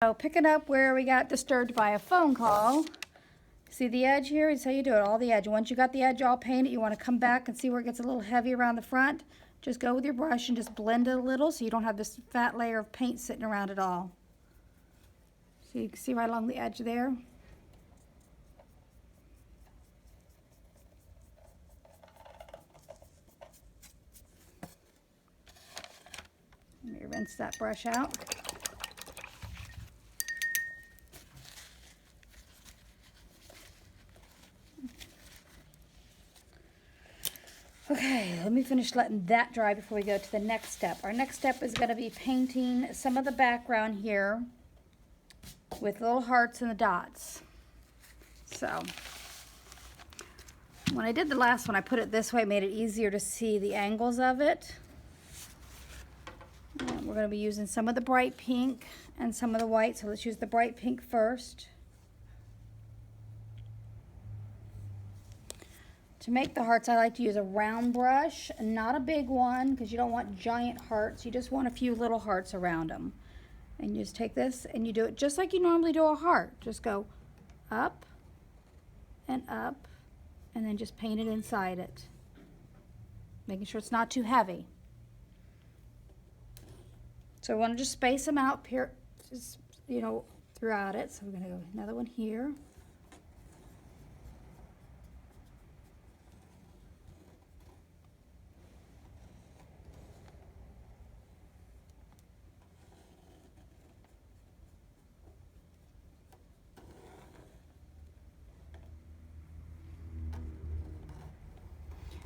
So picking up where we got disturbed by a phone call. See the edge here? It's how you do it, all the edge. Once you got the edge all painted, you want to come back and see where it gets a little heavy around the front. Just go with your brush and just blend it a little so you don't have this fat layer of paint sitting around it all. So you can see right along the edge there. Let me rinse that brush out. Okay, let me finish letting that dry before we go to the next step. Our next step is going to be painting some of the background here with little hearts and the dots. So, when I did the last one, I put it this way, it made it easier to see the angles of it. And we're going to be using some of the bright pink and some of the white, so let's use the bright pink first. To make the hearts, I like to use a round brush, not a big one, because you don't want giant hearts. You just want a few little hearts around them. And you just take this and you do it just like you normally do a heart. Just go up, and then just paint it inside it. Making sure it's not too heavy. So we want to just space them out here, just, throughout it. So we're going to go another one here.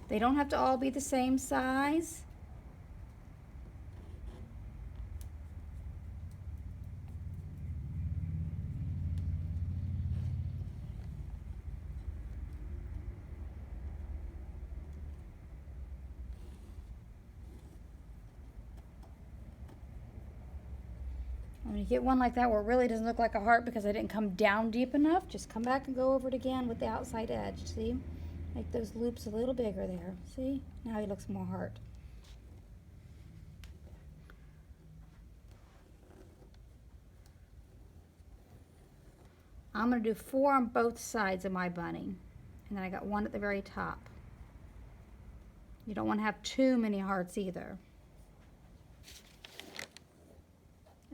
They don't have to all be the same size. When you get one like that where it really doesn't look like a heart because I didn't come down deep enough, just come back and go over it again with the outside edge, see? Make those loops a little bigger there, see? Now he looks more heart. I'm going to do 4 on both sides of my bunny, and then I got 1 at the very top. You don't want to have too many hearts either.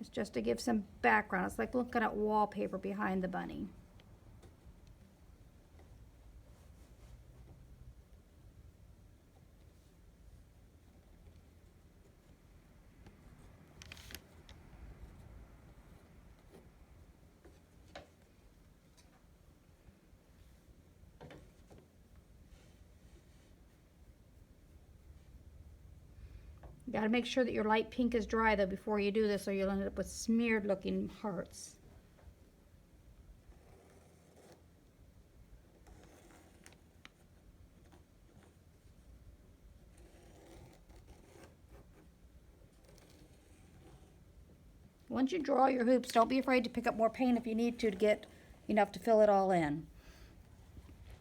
It's just to give some background. It's like looking at wallpaper behind the bunny. You got to make sure that your light pink is dry though before you do this, or you'll end up with smeared looking hearts. Once you draw your hoops, don't be afraid to pick up more paint if you need to get enough to fill it all in.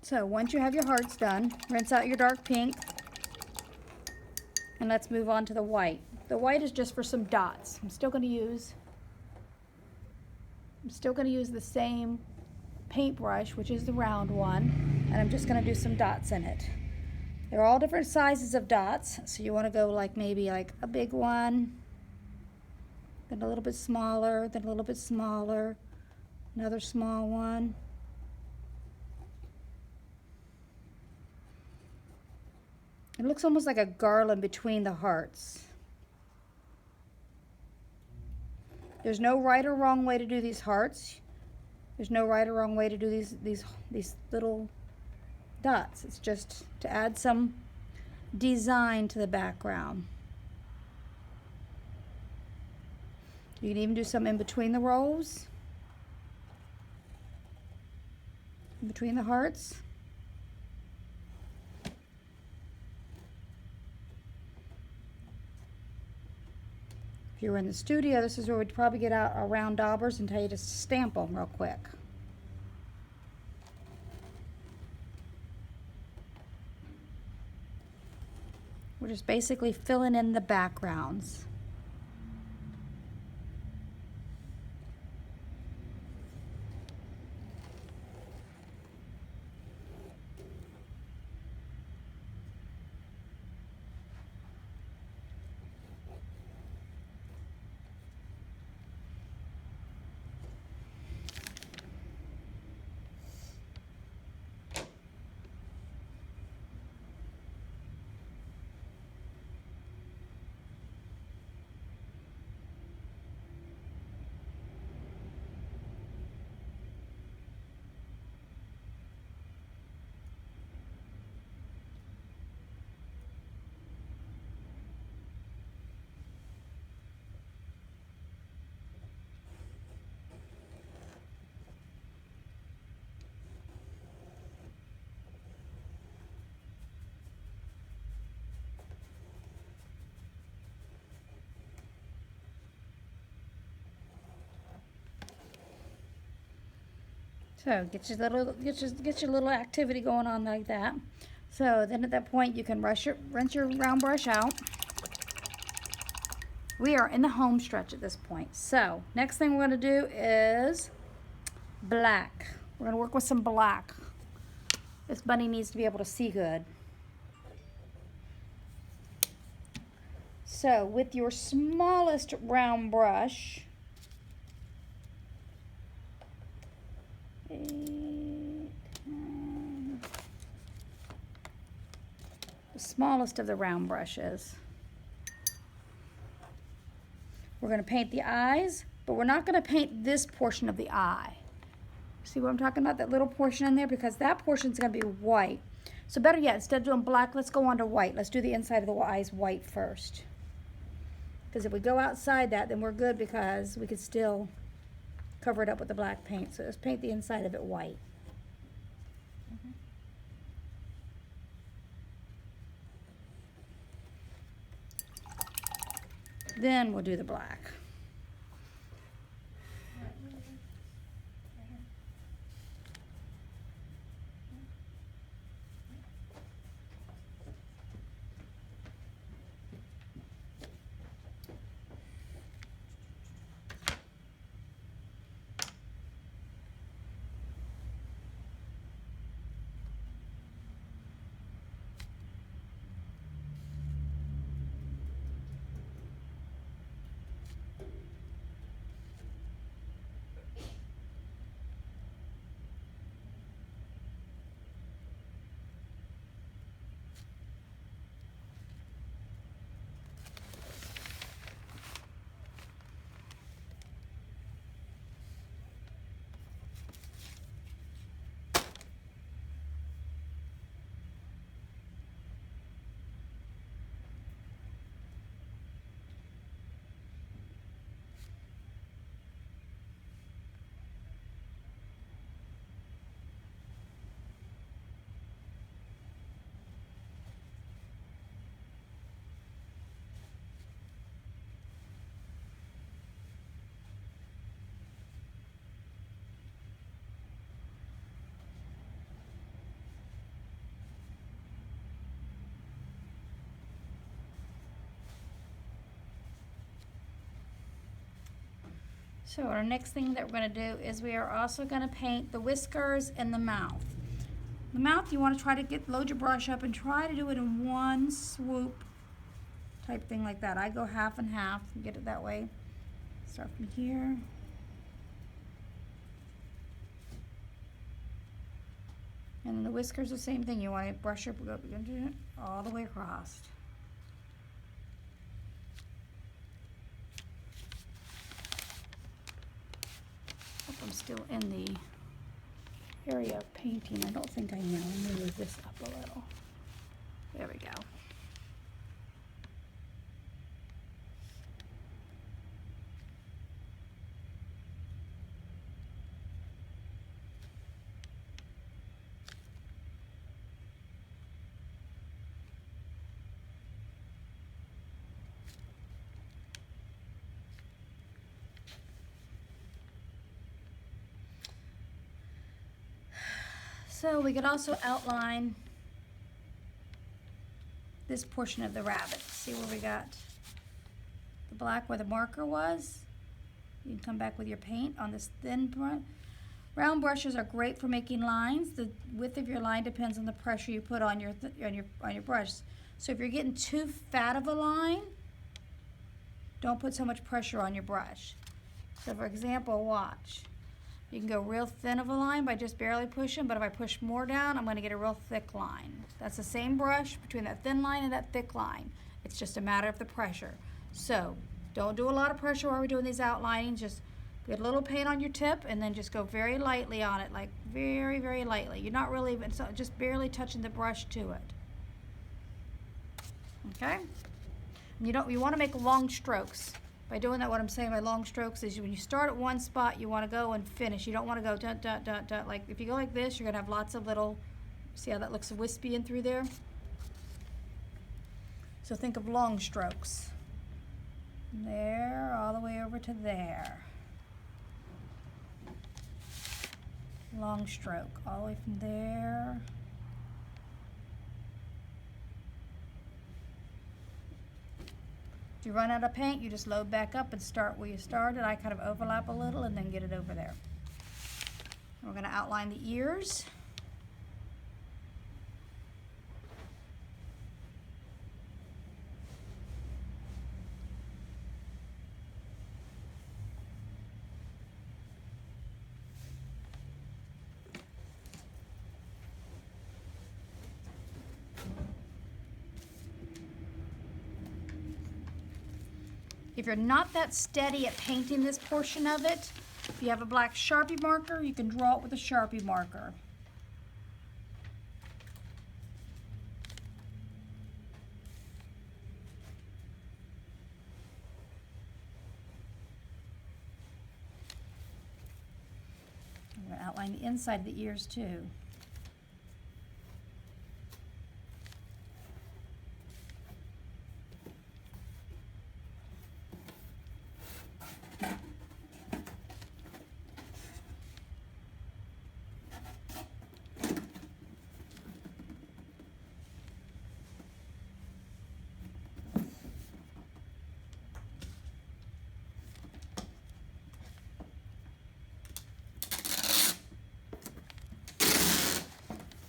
So once you have your hearts done, rinse out your dark pink. And let's move on to the white. The white is just for some dots. I'm still going to use the same paintbrush, which is the round one, and I'm just going to do some dots in it. They're all different sizes of dots, so you want to go maybe like a big one, then a little bit smaller, then a little bit smaller, another small one. It looks almost like a garland between the hearts. There's no right or wrong way to do these hearts. There's no right or wrong way to do these little dots. It's just to add some design to the background. You can even do some in between the rows, in between the hearts. If you were in the studio, this is where we'd probably get out our round daubers and tell you to stamp them real quick. We're just basically filling in the backgrounds. So get your little activity going on like that. So then at that point you can rinse your round brush out. We are in the home stretch at this point. So next thing we're going to do is black. We're going to work with some black. This bunny needs to be able to see good. So with your smallest round brush, the smallest of the round brushes, we're going to paint the eyes, but we're not going to paint this portion of the eye. See what I'm talking about? That little portion in there, because that portion is going to be white. So better yet, instead of doing black, let's go on to white. Let's do the inside of the eyes white first. Because if we go outside that, then we're good, because we could still cover it up with the black paint. So let's paint the inside of it white. Then we'll do the black. So our next thing that we're going to do is we are also going to paint the whiskers and the mouth. The mouth, you want to try to load your brush up and try to do it in one swoop type thing like that. I go half and half and get it that way. Start from here. And then the whiskers, the same thing. You want to brush up all the way across. I'm still in the area of painting. I don't think I know. Let me move this up a little. There we go. So we could also outline this portion of the rabbit. See where we got the black where the marker was? You can come back with your paint on this thin brush. Round brushes are great for making lines. The width of your line depends on the pressure you put on your brush. So if you're getting too fat of a line, don't put so much pressure on your brush. So for example, watch. You can go real thin of a line by just barely pushing, but if I push more down, I'm going to get a real thick line. That's the same brush between that thin line and that thick line. It's just a matter of the pressure. So don't do a lot of pressure while we're doing these outlining. Just get a little paint on your tip and then just go very lightly on it, like very, very lightly. You're not really even, so just barely touching the brush to it. Okay? And you want to make long strokes. By doing that, what I'm saying by long strokes is when you start at one spot, you want to go and finish. You don't want to go dot, dot, dot, dot. Like if you go like this, you're going to have lots of little, see how that looks wispy in through there? So think of long strokes. There, all the way over to there. long stroke all the way from there. If you run out of paint, you just load back up and start where you started. I kind of overlap a little and then get it over there. We're going to outline the ears. If you're not that steady at painting this portion of it, if you have a black Sharpie marker, you can draw it with a Sharpie marker. I'm going to outline the inside of the ears too.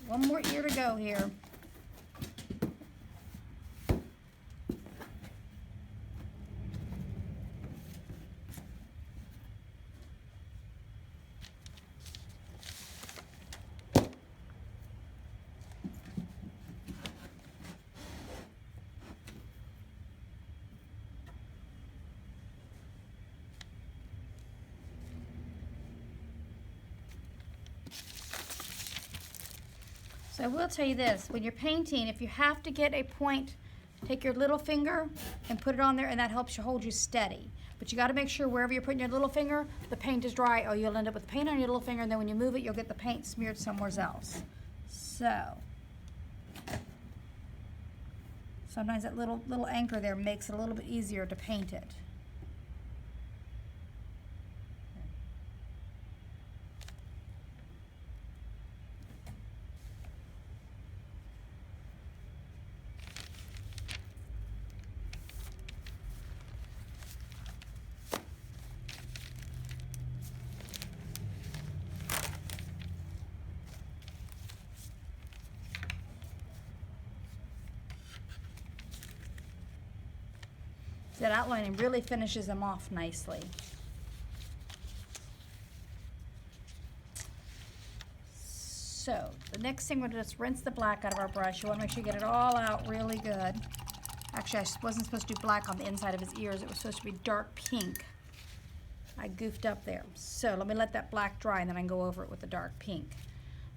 One more ear to go here. So I will tell you this, when you're painting, if you have to get a point, take your little finger and put it on there, and that helps you hold you steady. But you got to make sure wherever you're putting your little finger, the paint is dry, or you'll end up with paint on your little finger, and then when you move it, you'll get the paint smeared somewhere else. So, sometimes that little anchor there makes it a little bit easier to paint it. That outlining really finishes them off nicely. So the next thing, we're going to just rinse the black out of our brush. You want to make sure you get it all out really good. Actually, I wasn't supposed to do black on the inside of his ears. It was supposed to be dark pink. I goofed up there. So let me let that black dry, and then I can go over it with the dark pink.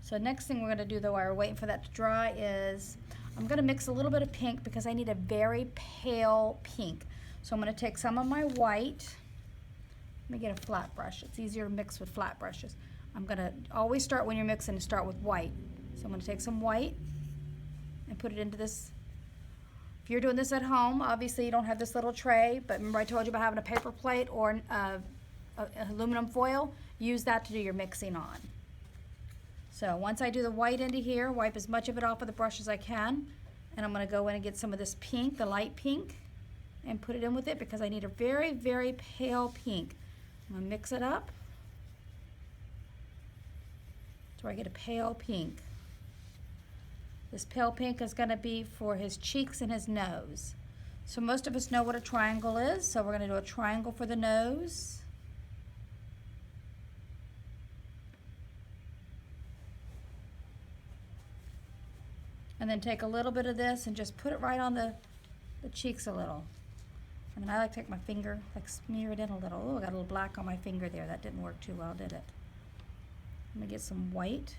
So next thing we're going to do, though, while we're waiting for that to dry, is I'm going to mix a little bit of pink because I need a very pale pink. So I'm going to take some of my white. Let me get a flat brush. It's easier to mix with flat brushes. I'm going to always start when you're mixing to start with white. So I'm going to take some white and put it into this. If you're doing this at home, obviously you don't have this little tray, but remember I told you about having a paper plate or aluminum foil? Use that to do your mixing on. So once I do the white into here, wipe as much of it off of the brush as I can, and I'm going to go in and get some of this pink, the light pink, and put it in with it because I need a very, very pale pink. I'm going to mix it up so I get a pale pink. This pale pink is going to be for his cheeks and his nose. So most of us know what a triangle is, so we're going to do a triangle for the nose. And then take a little bit of this and just put it right on the cheeks a little. And then I like to take my finger, like smear it in a little. Oh, I got a little black on my finger there. That didn't work too well, did it? I'm gonna get some white.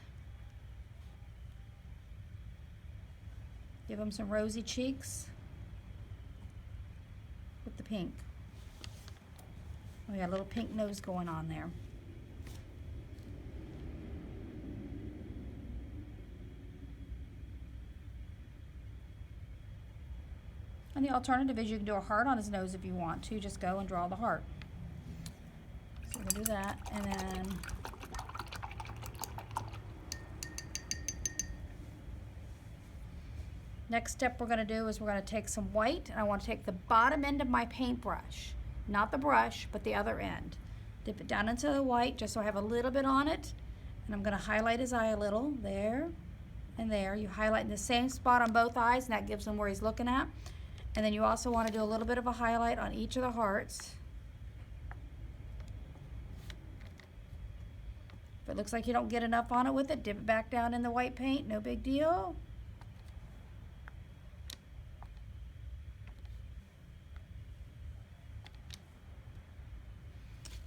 Give him some rosy cheeks with the pink. We got a little pink nose going on there. And the alternative is you can do a heart on his nose if you want to. Just go and draw the heart. So we'll do that, and then Next step we're going to do is we're going to take some white, and I want to take the bottom end of my paintbrush, not the brush, but the other end. Dip it down into the white just so I have a little bit on it, and I'm going to highlight his eye a little, there and there. You highlight in the same spot on both eyes, and that gives him where he's looking at. And then you also want to do a little bit of a highlight on each of the hearts. If it looks like you don't get enough on it with it, dip it back down in the white paint, no big deal.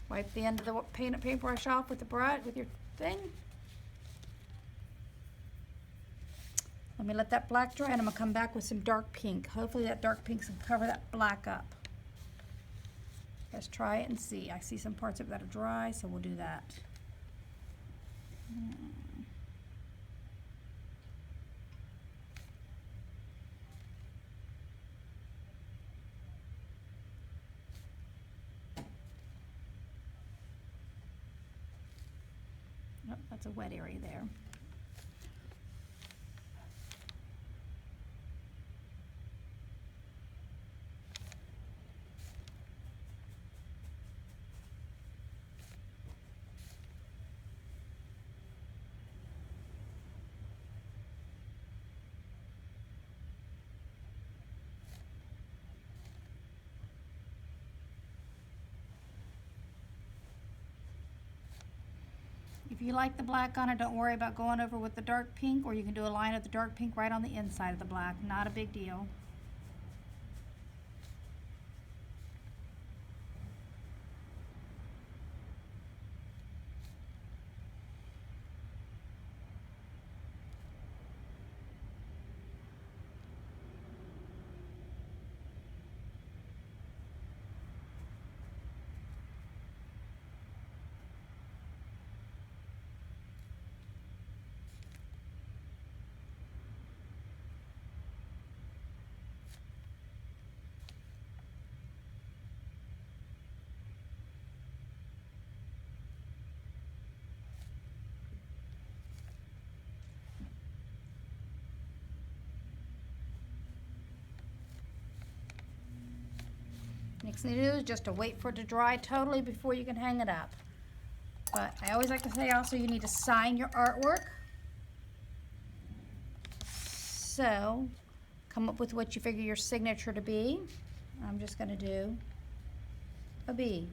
Wipe the end of the paintbrush off with the brush, with your thing. Let me let that black dry, and I'm gonna come back with some dark pink. Hopefully that dark pink can cover that black up. Let's try it and see. I see some parts of it that are dry, so we'll do that. Nope, that's a wet area there. If you like the black on it, don't worry about going over with the dark pink, or you can do a line of the dark pink right on the inside of the black. Not a big deal. Next thing to do is just to wait for it to dry totally before you can hang it up. But I always like to say also you need to sign your artwork. So come up with what you figure your signature to be. I'm just going to do a B.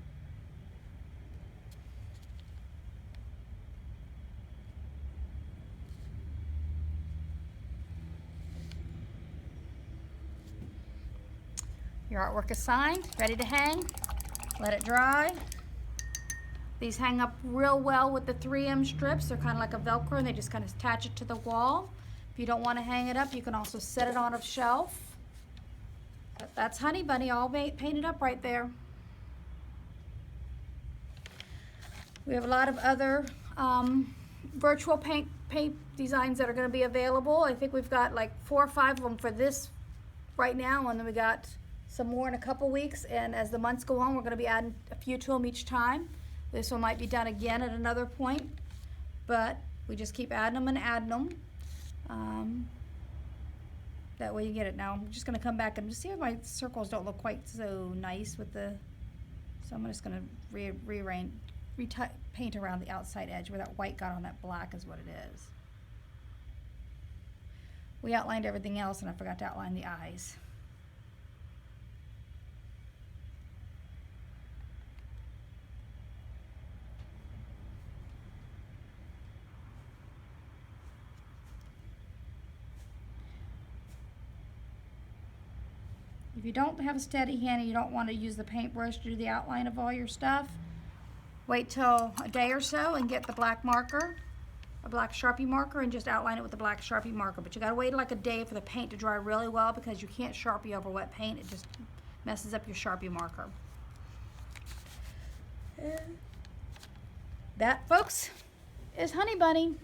Your artwork is signed, ready to hang. Let it dry. These hang up real well with the 3M strips. They're kind of like a Velcro, and they just kind of attach it to the wall. If you don't want to hang it up, you can also set it on a shelf. But that's Honey Bunny all painted up right there. We have a lot of other virtual paint designs that are going to be available. I think we've got like 4 or 5 of them for this right now, and then we got some more in a couple weeks, and as the months go on, we're going to be adding a few to them each time. This one might be done again at another point, but we just keep adding them and adding them. That way you get it. Now I'm just going to come back and just see if my circles don't look quite so nice with the, so I'm just going to paint around the outside edge where that white got on that black is what it is. We outlined everything else and I forgot to outline the eyes. If you don't have a steady hand and you don't want to use the paintbrush to do the outline of all your stuff, wait till a day or so and get the black marker, a black Sharpie marker, and just outline it with the black Sharpie marker. But you gotta wait like a day for the paint to dry really well because you can't Sharpie over wet paint. It just messes up your Sharpie marker. That, folks, is Honey Bunny.